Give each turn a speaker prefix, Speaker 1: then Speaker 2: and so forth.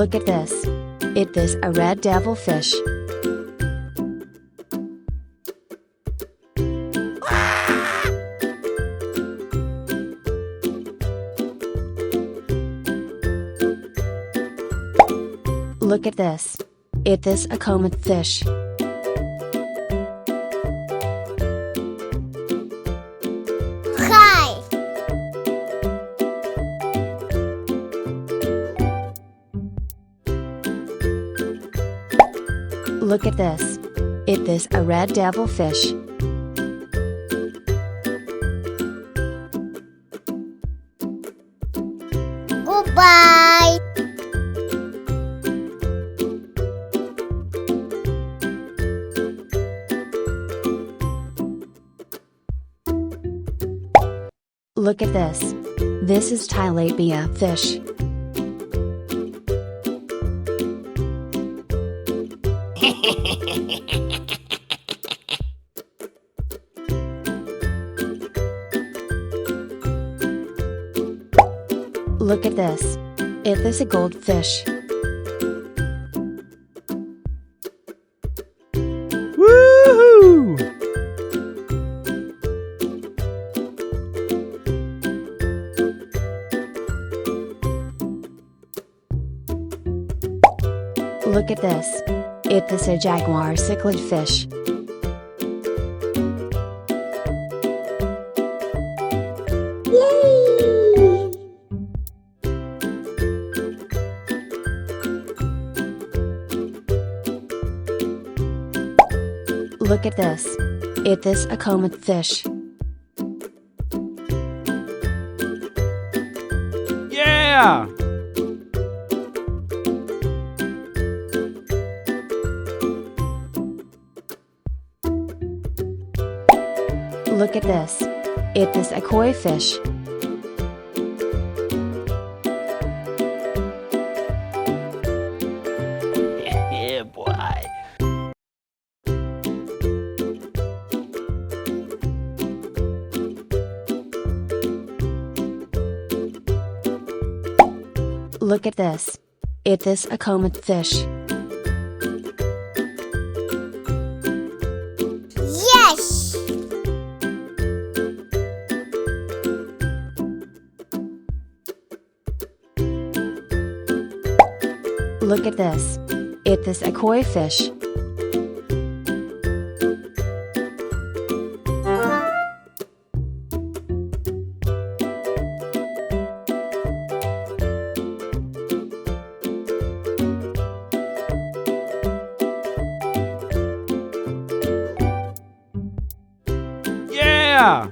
Speaker 1: Look at this. It is a red devilfish. Look at this. It is a comet fish.
Speaker 2: Hi.
Speaker 1: Look at this. It is a red devilfish.
Speaker 2: Goodbye.
Speaker 1: Look at this. This is tilapia fish. Look at this. It is a goldfish.
Speaker 3: Woohoo!
Speaker 1: Look at this. It is a jaguar cichlid fish.
Speaker 2: Yay!
Speaker 1: Look at this. It is a comet fish.
Speaker 3: Yeah!
Speaker 1: Look at this. It is a koi fish.
Speaker 3: Yeah, boy.
Speaker 1: Look at this. It is a comet fish.
Speaker 2: Yes!
Speaker 1: Look at this. It is a koi fish.
Speaker 3: Yeah!